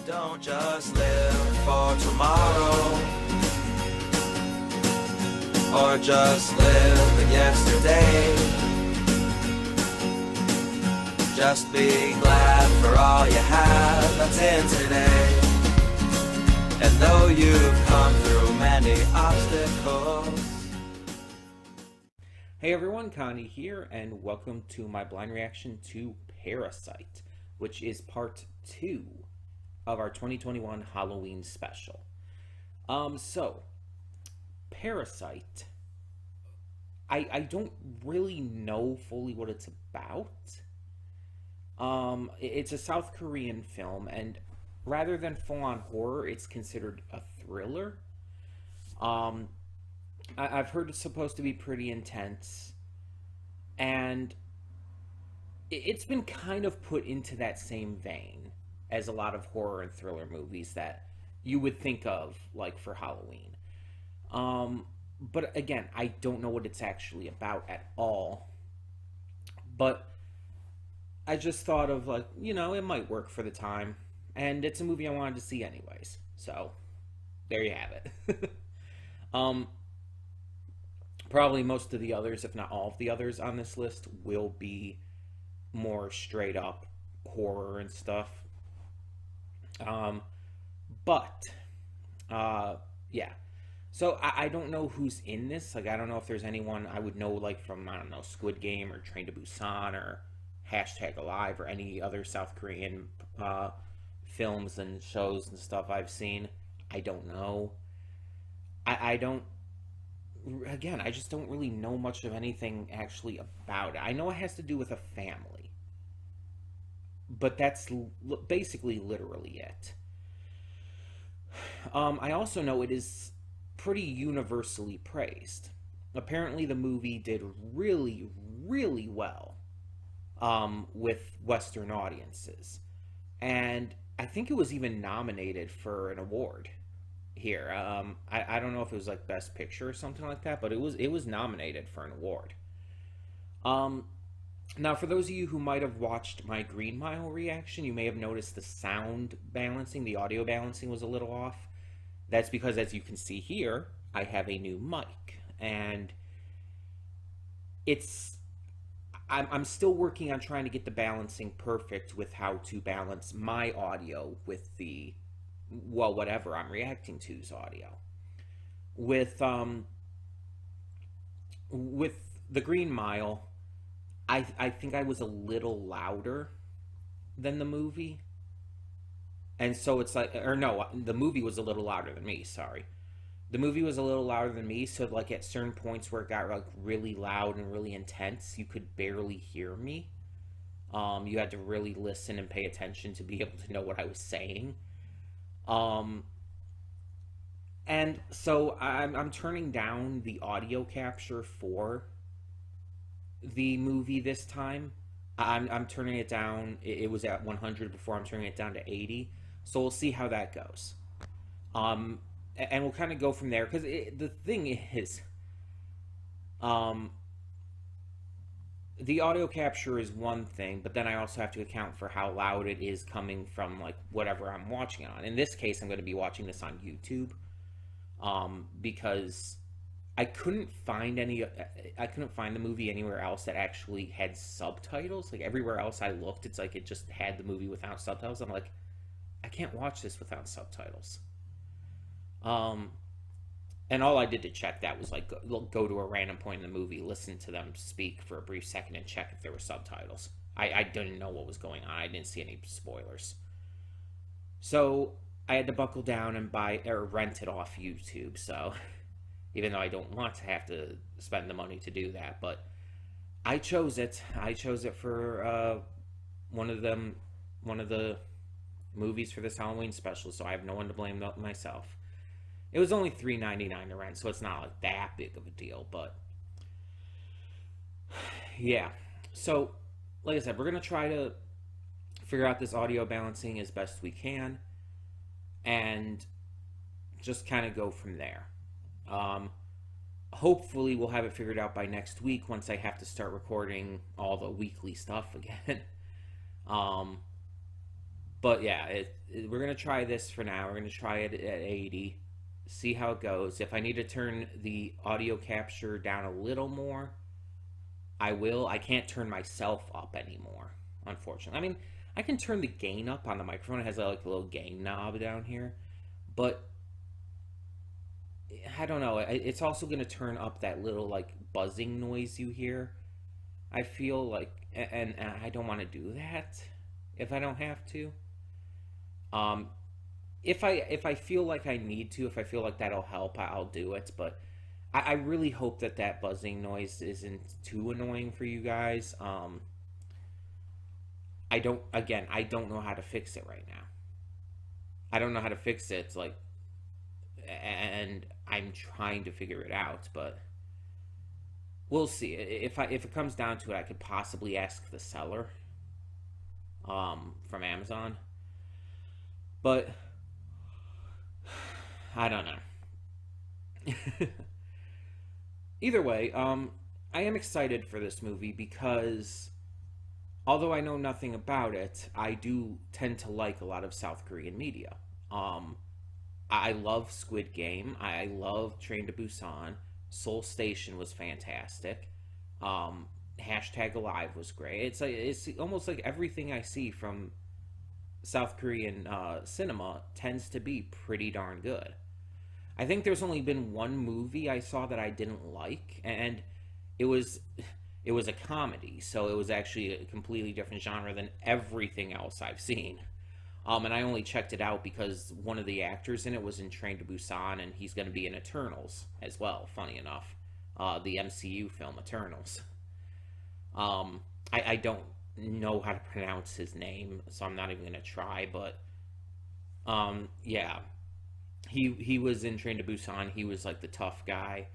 Don't just live for tomorrow, or just live in yesterday. Just be glad for all you have that's in today. And though you've come through many obstacles. Hey everyone, Connie here, and welcome to my blind reaction to Parasite, which is part 2 of our 2021 Halloween special. So, Parasite, I don't really know fully what it's about. It's a South Korean film, and rather than full-on horror, it's considered a thriller. I've heard it's supposed to be pretty intense, and it's been kind of put into that same vein as a lot of horror and thriller movies that you would think of, like, for Halloween. But again, I don't know what it's actually about at all. But I just thought of, like, it might work for the time. And it's a movie I wanted to see anyways. So, there you have it. Probably most of the others, if not all of the others on this list, will be more straight up horror and stuff. Yeah. So I don't know who's in this. Like, I don't know if there's anyone I would know, like, from, I don't know, Squid Game or Train to Busan or #Alive or any other South Korean films and shows and stuff I've seen. I don't know. I don't. Again, I just don't really know much of anything actually about it. I know it has to do with a family, but that's basically literally it. I also know it is pretty universally praised. Apparently the movie did really, really well with Western audiences. And I think it was even nominated for an award here. I don't know if it was like Best Picture or something like that, but it was nominated for an award. Now, for those of you who might have watched my Green Mile reaction, you may have noticed the sound balancing, the audio balancing was a little off. That's because, as you can see here, I have a new mic, and I'm still working on trying to get the balancing perfect with how to balance my audio with the, well, whatever I'm reacting to's audio. With the Green Mile, I think I was a little louder than the movie. And so it's like, or no, the movie was a little louder than me, sorry. The movie was a little louder than me, so like at certain points where it got like really loud and really intense, you could barely hear me. You had to really listen and pay attention to be able to know what I was saying. And so I'm turning down the audio capture for the movie this time. I'm turning it down. It was at 100 before. I'm turning it down to 80. So we'll see how that goes. And we'll kind of go from there, because the thing is, the audio capture is one thing, but then I also have to account for how loud it is coming from, like, whatever I'm watching it on. In this case, I'm going to be watching this on YouTube, because I couldn't find the movie anywhere else that actually had subtitles. Like, everywhere else I looked, it's like it just had the movie without subtitles. I'm like, I can't watch this without subtitles. And all I did to check that was, like, go to a random point in the movie, listen to them speak for a brief second, and check if there were subtitles. I didn't know what was going on. I didn't see any spoilers. So I had to buckle down and buy or rent it off YouTube. So even though I don't want to have to spend the money to do that, but I chose it. I chose it for one of the movies for this Halloween special, so I have no one to blame but myself. It was only $3.99 to rent, so it's not like that big of a deal, but yeah. So, like I said, we're going to try to figure out this audio balancing as best we can and just kind of go from there. Hopefully we'll have it figured out by next week once I have to start recording all the weekly stuff again. But yeah, we're gonna try this for now. We're gonna try it at 80, see how it goes. If I need to turn the audio capture down a little more, I will. I can't turn myself up anymore, unfortunately. I mean, I can turn the gain up on the microphone. It has like a little gain knob down here, but I don't know. It's also going to turn up that little like buzzing noise you hear. I feel like, and I don't want to do that if I don't have to. Um, if I feel like I need to, if I feel like that'll help, I'll do it. But I really hope that that buzzing noise isn't too annoying for you guys. I don't. Again, I don't know how to fix it right now. I don't know how to fix it. Like, and I'm trying to figure it out, but we'll see. If it comes down to it, I could possibly ask the seller from Amazon, but I don't know. Either way, I am excited for this movie because although I know nothing about it, I do tend to like a lot of South Korean media. Um, I love Squid Game. I love Train to Busan. Seoul Station was fantastic. Hashtag Alive was great. It's almost like everything I see from South Korean cinema tends to be pretty darn good. I think there's only been one movie I saw that I didn't like, and it was it was a comedy, so it was actually a completely different genre than everything else I've seen. And I only checked it out because one of the actors in it was in Train to Busan, and he's going to be in Eternals as well. Funny enough, the MCU film Eternals. I don't know how to pronounce his name, so I'm not even going to try. But yeah, he was in Train to Busan. He was like the tough guy.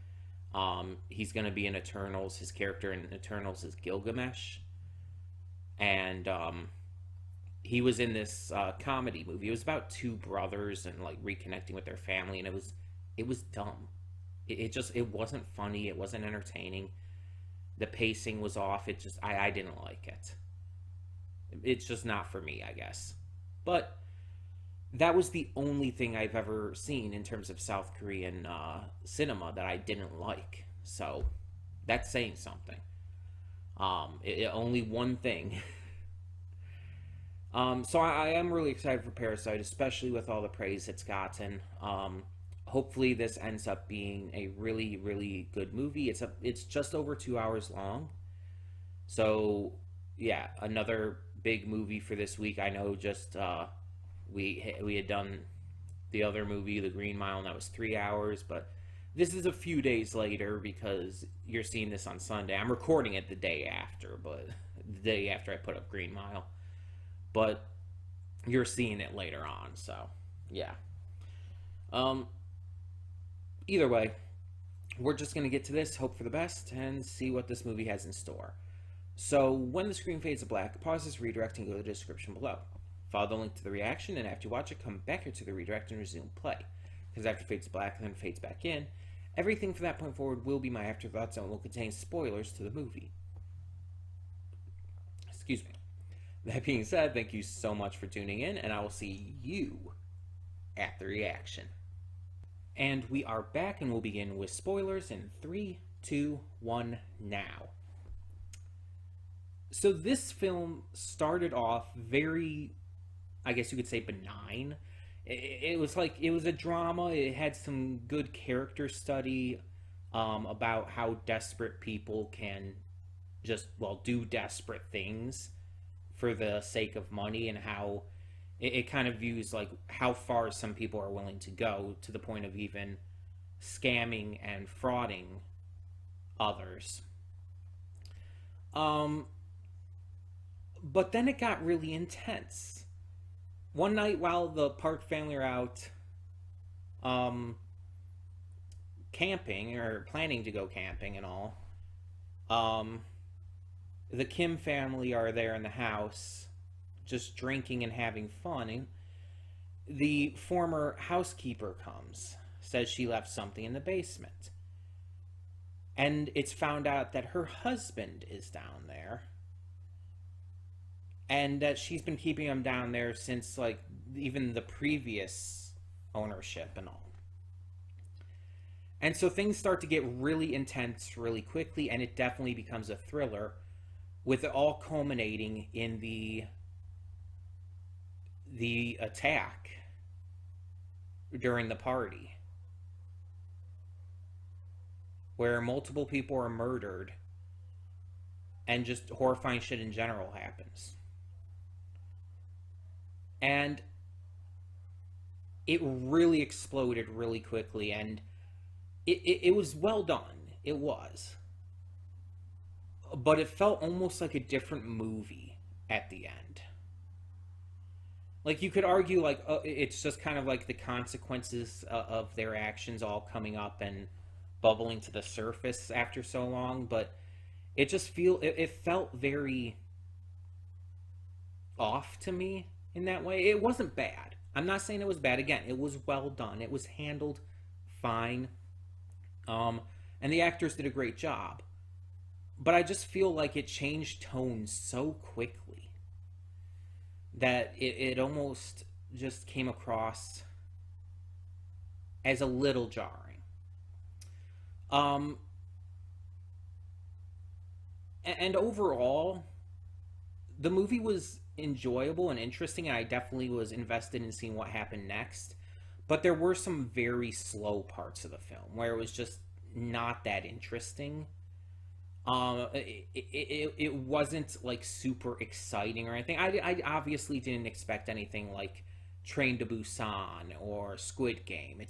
He's going to be in Eternals. His character in Eternals is Gilgamesh, and he was in this comedy movie. It was about two brothers and like reconnecting with their family, and it was dumb. It wasn't funny. It wasn't entertaining. The pacing was off. I didn't like it. It's just not for me, I guess. But that was the only thing I've ever seen in terms of South Korean cinema that I didn't like. So that's saying something. Only one thing. So I am really excited for Parasite, especially with all the praise it's gotten. Hopefully this ends up being a really, really good movie. It's just over 2 hours long. So yeah, another big movie for this week. I know just we had done the other movie, The Green Mile, and that was 3 hours, but this is a few days later because you're seeing this on Sunday. I'm recording it the day after, but the day after I put up Green Mile. But you're seeing it later on, so yeah. Either way, we're just gonna get to this, hope for the best, and see what this movie has in store. So when the screen fades to black, pause this redirect and go to the description below. Follow the link to the reaction, and after you watch it, come back here to the redirect and resume play. Because after it fades to black and then fades back in, everything from that point forward will be my afterthoughts and will contain spoilers to the movie. Excuse me. That being said, thank you so much for tuning in, and I will see you at the reaction. And we are back, and we'll begin with spoilers in 3, 2, 1, now. So this film started off very, I guess you could say, benign. It was a drama. It had some good character study about how desperate people can just, well, do desperate things for the sake of money, and how it kind of views like how far some people are willing to go to the point of even scamming and frauding others. But then it got really intense. One night while the Park family are out camping, or planning to go camping and all, the Kim family are there in the house just drinking and having fun, and the former housekeeper comes, says she left something in the basement, and it's found out that her husband is down there, and that she's been keeping him down there since like even the previous ownership and all. And so things start to get really intense really quickly, and it definitely becomes a thriller, with it all culminating in the attack during the party, where multiple people are murdered and just horrifying shit in general happens. And it really exploded really quickly, and it was well done. It was. But it felt almost like a different movie at the end. Like, you could argue, like, it's just kind of like the consequences of their actions all coming up and bubbling to the surface after so long, but it just it felt very off to me in that way. It wasn't bad. I'm not saying it was bad. Again, it was well done. It was handled fine. And the actors did a great job. But I just feel like it changed tone so quickly that it almost just came across as a little jarring. And overall, the movie was enjoyable and interesting, and I definitely was invested in seeing what happened next. But there were some very slow parts of the film where it was just not that interesting. It wasn't like super exciting or anything. I obviously didn't expect anything like Train to Busan or Squid Game.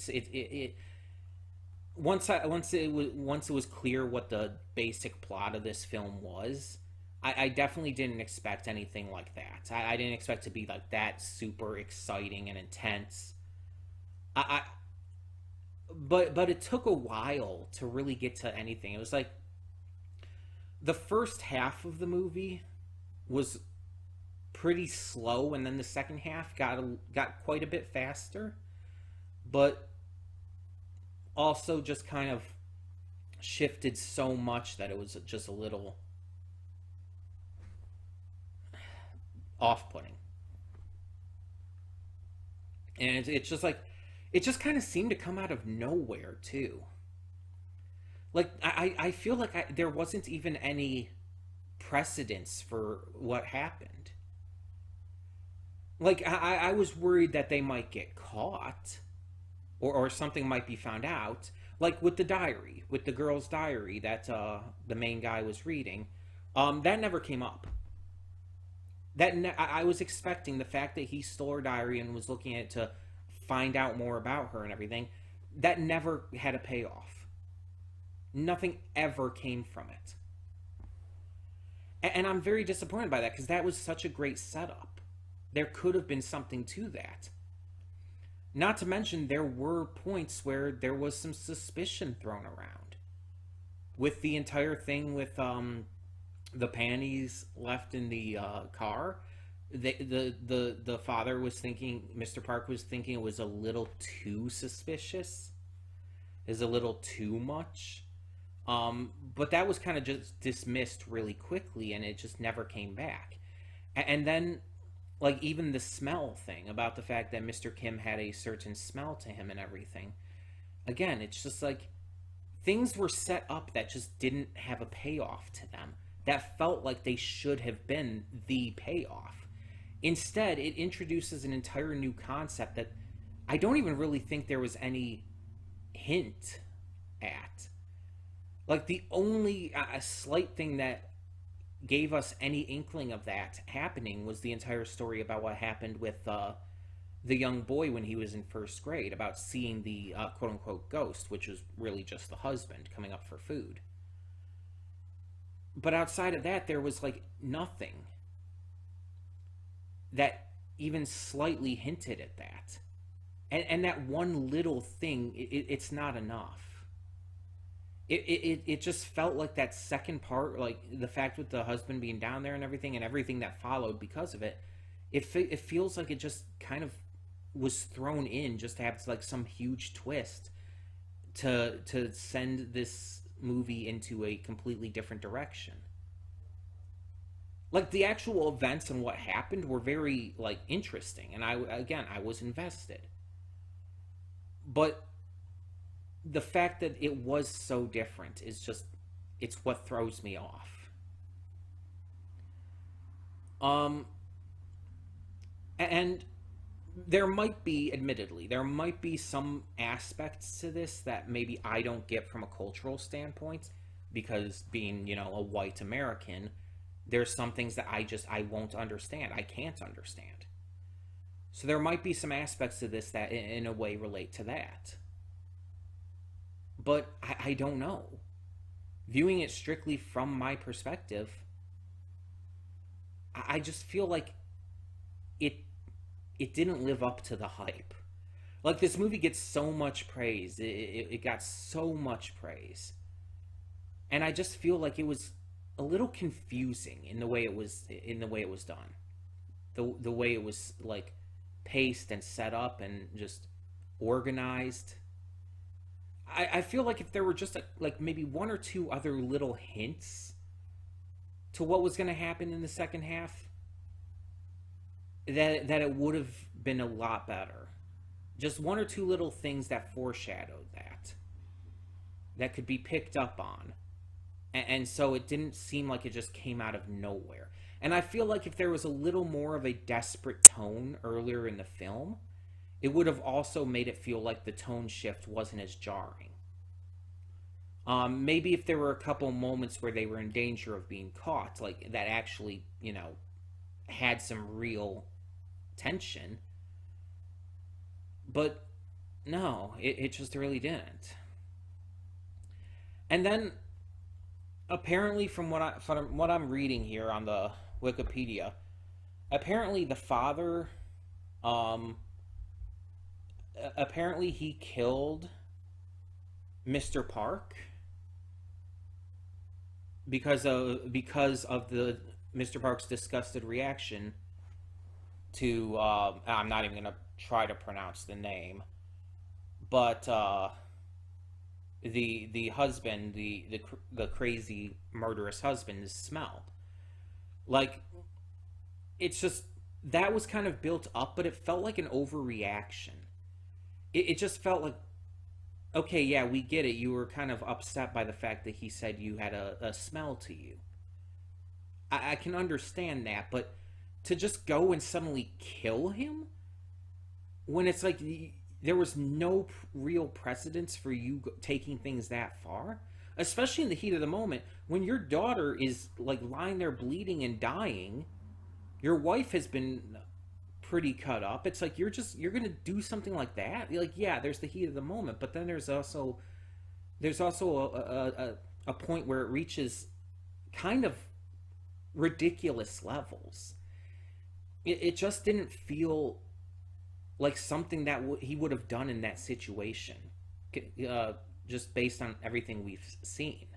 Once it was clear what the basic plot of this film was, I definitely didn't expect anything like that. I didn't expect to be like that super exciting and intense. But it took a while to really get to anything. It was like the first half of the movie was pretty slow, and then the second half got quite a bit faster, but also just kind of shifted so much that it was just a little off-putting. And it's just like, it just kind of seemed to come out of nowhere too. Like, I feel like there wasn't even any precedence for what happened. Like, I was worried that they might get caught, or something might be found out. Like with the diary, with the girl's diary that the main guy was reading, that never came up. I was expecting the fact that he stole her diary and was looking at it to find out more about her and everything. That never had a payoff. Nothing ever came from it. And I'm very disappointed by that, because that was such a great setup. There could have been something to that. Not to mention, there were points where there was some suspicion thrown around. With the entire thing with the panties left in the car, the father was thinking, Mr. Park was thinking it was a little too suspicious, is a little too much. But that was kind of just dismissed really quickly, and it just never came back. And then, like, even the smell thing, about the fact that Mr. Kim had a certain smell to him and everything. Again, it's just like, things were set up that just didn't have a payoff to them. That felt like they should have been the payoff. Instead, it introduces an entire new concept that I don't even really think there was any hint at. Like, the only slight thing that gave us any inkling of that happening was the entire story about what happened with the young boy when he was in first grade, about seeing the quote-unquote ghost, which was really just the husband coming up for food. But outside of that, there was, like, nothing that even slightly hinted at that. And that one little thing, it's not enough. It just felt like that second part, like the fact with the husband being down there and everything that followed because of it, it feels like it just kind of was thrown in just to have like some huge twist to send this movie into a completely different direction. Like the actual events and what happened were very like interesting, and I was invested. But the fact that it was so different is just, it's what throws me off. Um and there might be, admittedly, there might be some aspects to this that maybe I don't get from a cultural standpoint, because being, a white American, there's some things that I won't understand. I can't understand. So there might be some aspects to this that in a way relate to that. But I don't know. Viewing it strictly from my perspective, I just feel like it it didn't live up to the hype. Like this movie gets so much praise. It got so much praise. And I just feel like it was a little confusing in the way it was done. The way it was like paced and set up and just organized. I feel like if there were just like maybe one or two other little hints to what was going to happen in the second half, that it would have been a lot better. Just one or two little things that foreshadowed that could be picked up on. And so it didn't seem like it just came out of nowhere. And I feel like if there was a little more of a desperate tone earlier in the film, it would have also made it feel like the tone shift wasn't as jarring. Maybe if there were a couple moments where they were in danger of being caught, like that actually, had some real tension. But no, it just really didn't. And then apparently, from what I'm reading here on the Wikipedia, apparently the father, apparently he killed Mr. Park because of the Mr. Park's disgusted reaction to I'm not even gonna try to pronounce the name, but the husband, the crazy murderous husband, is smell. Like, it's just, that was kind of built up, but it felt like an overreaction. It just felt like, okay, yeah, we get it. You were kind of upset by the fact that he said you had a smell to you. I can understand that, but to just go and suddenly kill him when it's like there was no real precedence for you taking things that far, especially in the heat of the moment when your daughter is like lying there bleeding and dying, your wife has been pretty cut up. It's like you're gonna do something like that. Like, yeah, there's the heat of the moment, but then there's also a point where it reaches kind of ridiculous levels. It just didn't feel like something that he would have done in that situation, just based on everything we've seen.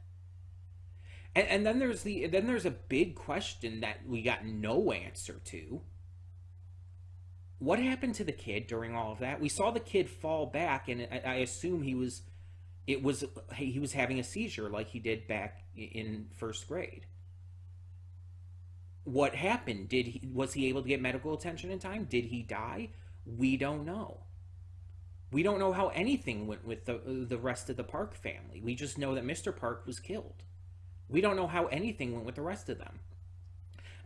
And then there's a big question that we got no answer to. What happened to the kid during all of that? We saw the kid fall back, and I assume he was having a seizure like he did back in first grade. What happened? Was he able to get medical attention in time? Did he die? We don't know. We don't know how anything went with the rest of the Park family. We just know that Mr. Park was killed. We don't know how anything went with the rest of them.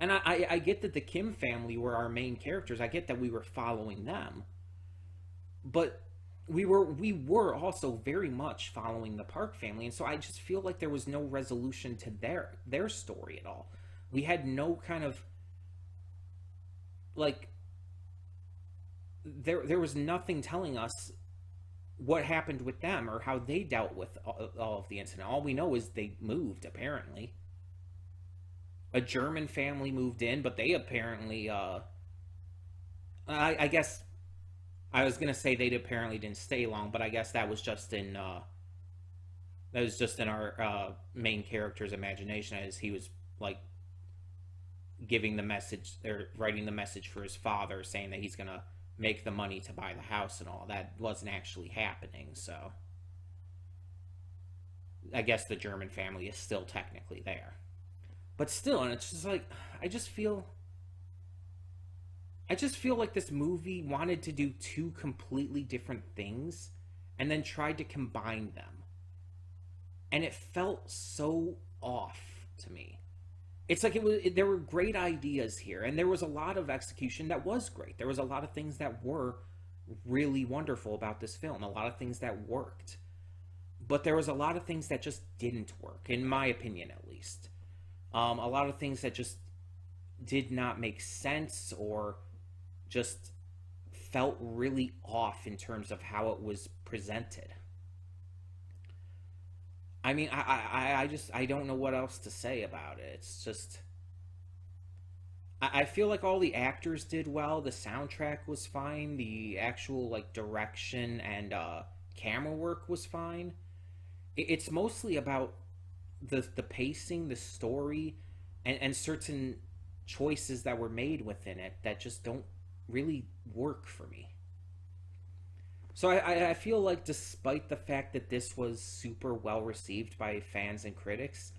And I get that the Kim family were our main characters. I get that we were following them. But we were also very much following the Park family, and so I just feel like there was no resolution to their story at all. We had no kind of like there was nothing telling us what happened with them or how they dealt with all of the incident. All we know is they moved, apparently. A German family moved in, but they apparently I guess I was gonna say they apparently didn't stay long, but I guess that was just in our main character's imagination, as he was like giving the message or writing the message for his father, saying that he's gonna make the money to buy the house and all. That wasn't actually happening, so I guess the German family is still technically there. But still, and it's just like, I just feel like this movie wanted to do two completely different things and then tried to combine them. And it felt so off to me. It's like there were great ideas here, and there was a lot of execution that was great. There was a lot of things that were really wonderful about this film, a lot of things that worked. But there was a lot of things that just didn't work, in my opinion at least. A lot of things that just did not make sense or just felt really off in terms of how it was presented. I mean, I don't know what else to say about it. It's just, I feel like all the actors did well. The soundtrack was fine. The actual like direction and camera work was fine. It's mostly about the pacing, the story, and certain choices that were made within it that just don't really work for me. So I feel like despite the fact that this was super well received by fans and critics,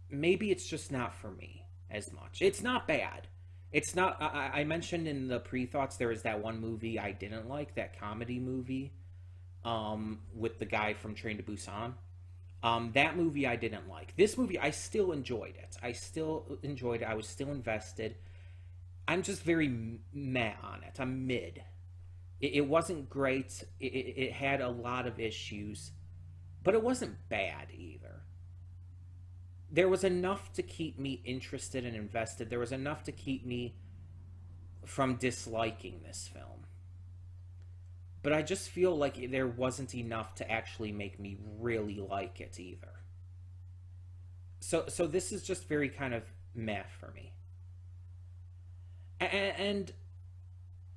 maybe it's just not for me as much. It's not bad. It's not. I mentioned in the pre-thoughts there was that one movie I didn't like, that comedy movie with the guy from Train to Busan. That movie I didn't like. This movie, I still enjoyed it. I still enjoyed it. I was still invested. I'm just very meh on it. I'm mid. It wasn't great. It had a lot of issues, but it wasn't bad either. There was enough to keep me interested and invested. There was enough to keep me from disliking this film. But I just feel like there wasn't enough to actually make me really like it either. So this is just very kind of meh for me. And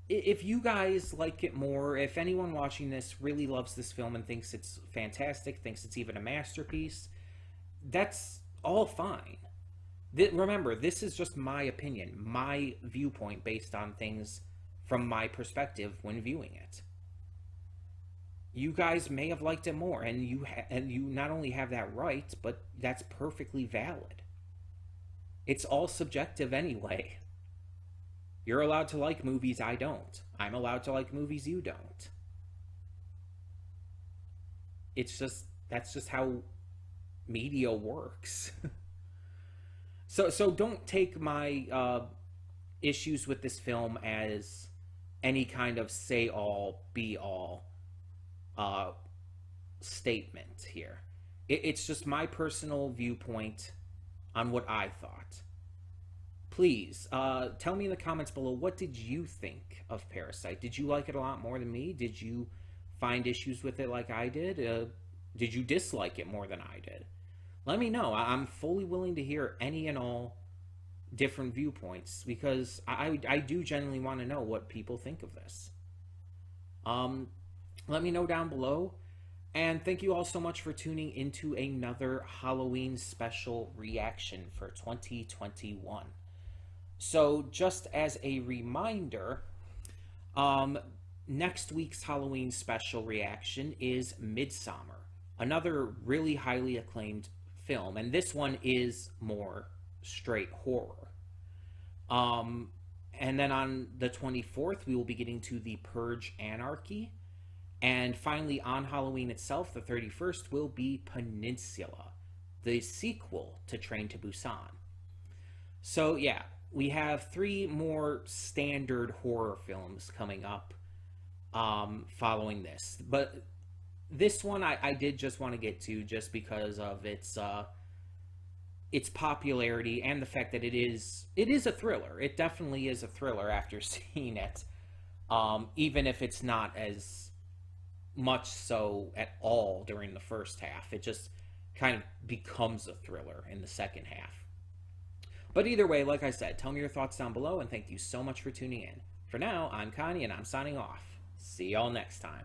if you guys like it more, if anyone watching this really loves this film and thinks it's fantastic, thinks it's even a masterpiece, that's all fine. Remember, this is just my opinion, my viewpoint based on things from my perspective when viewing it. You guys may have liked it more, and you not only have that right, but that's perfectly valid. It's all subjective anyway. You're allowed to like movies I don't. I'm allowed to like movies you don't. That's just how media works. So don't take my issues with this film as any kind of say all, be all statement here. It's just my personal viewpoint on what I thought. Please tell me in the comments below, what did you think of Parasite? Did you like it a lot more than me? Did you find issues with it like I did? Did you dislike it more than I did? Let me know. I'm fully willing to hear any and all different viewpoints, because I do genuinely want to know what people think of this. Let me know down below. And thank you all so much for tuning into another Halloween special reaction for 2021. So just as a reminder, next week's Halloween special reaction is Midsommar, another really highly acclaimed film, and this one is more straight horror. And then on the 24th, we will be getting to The Purge Anarchy, and finally on Halloween itself, the 31st, will be Peninsula, the sequel to Train to Busan. So yeah, we have 3 more standard horror films coming up following this. But this one I did just want to get to just because of its popularity and the fact that it is a thriller. It definitely is a thriller after seeing it, even if it's not as much so at all during the first half. It just kind of becomes a thriller in the second half. But either way, like I said, tell me your thoughts down below, and thank you so much for tuning in. For now, I'm Connie, and I'm signing off. See y'all next time.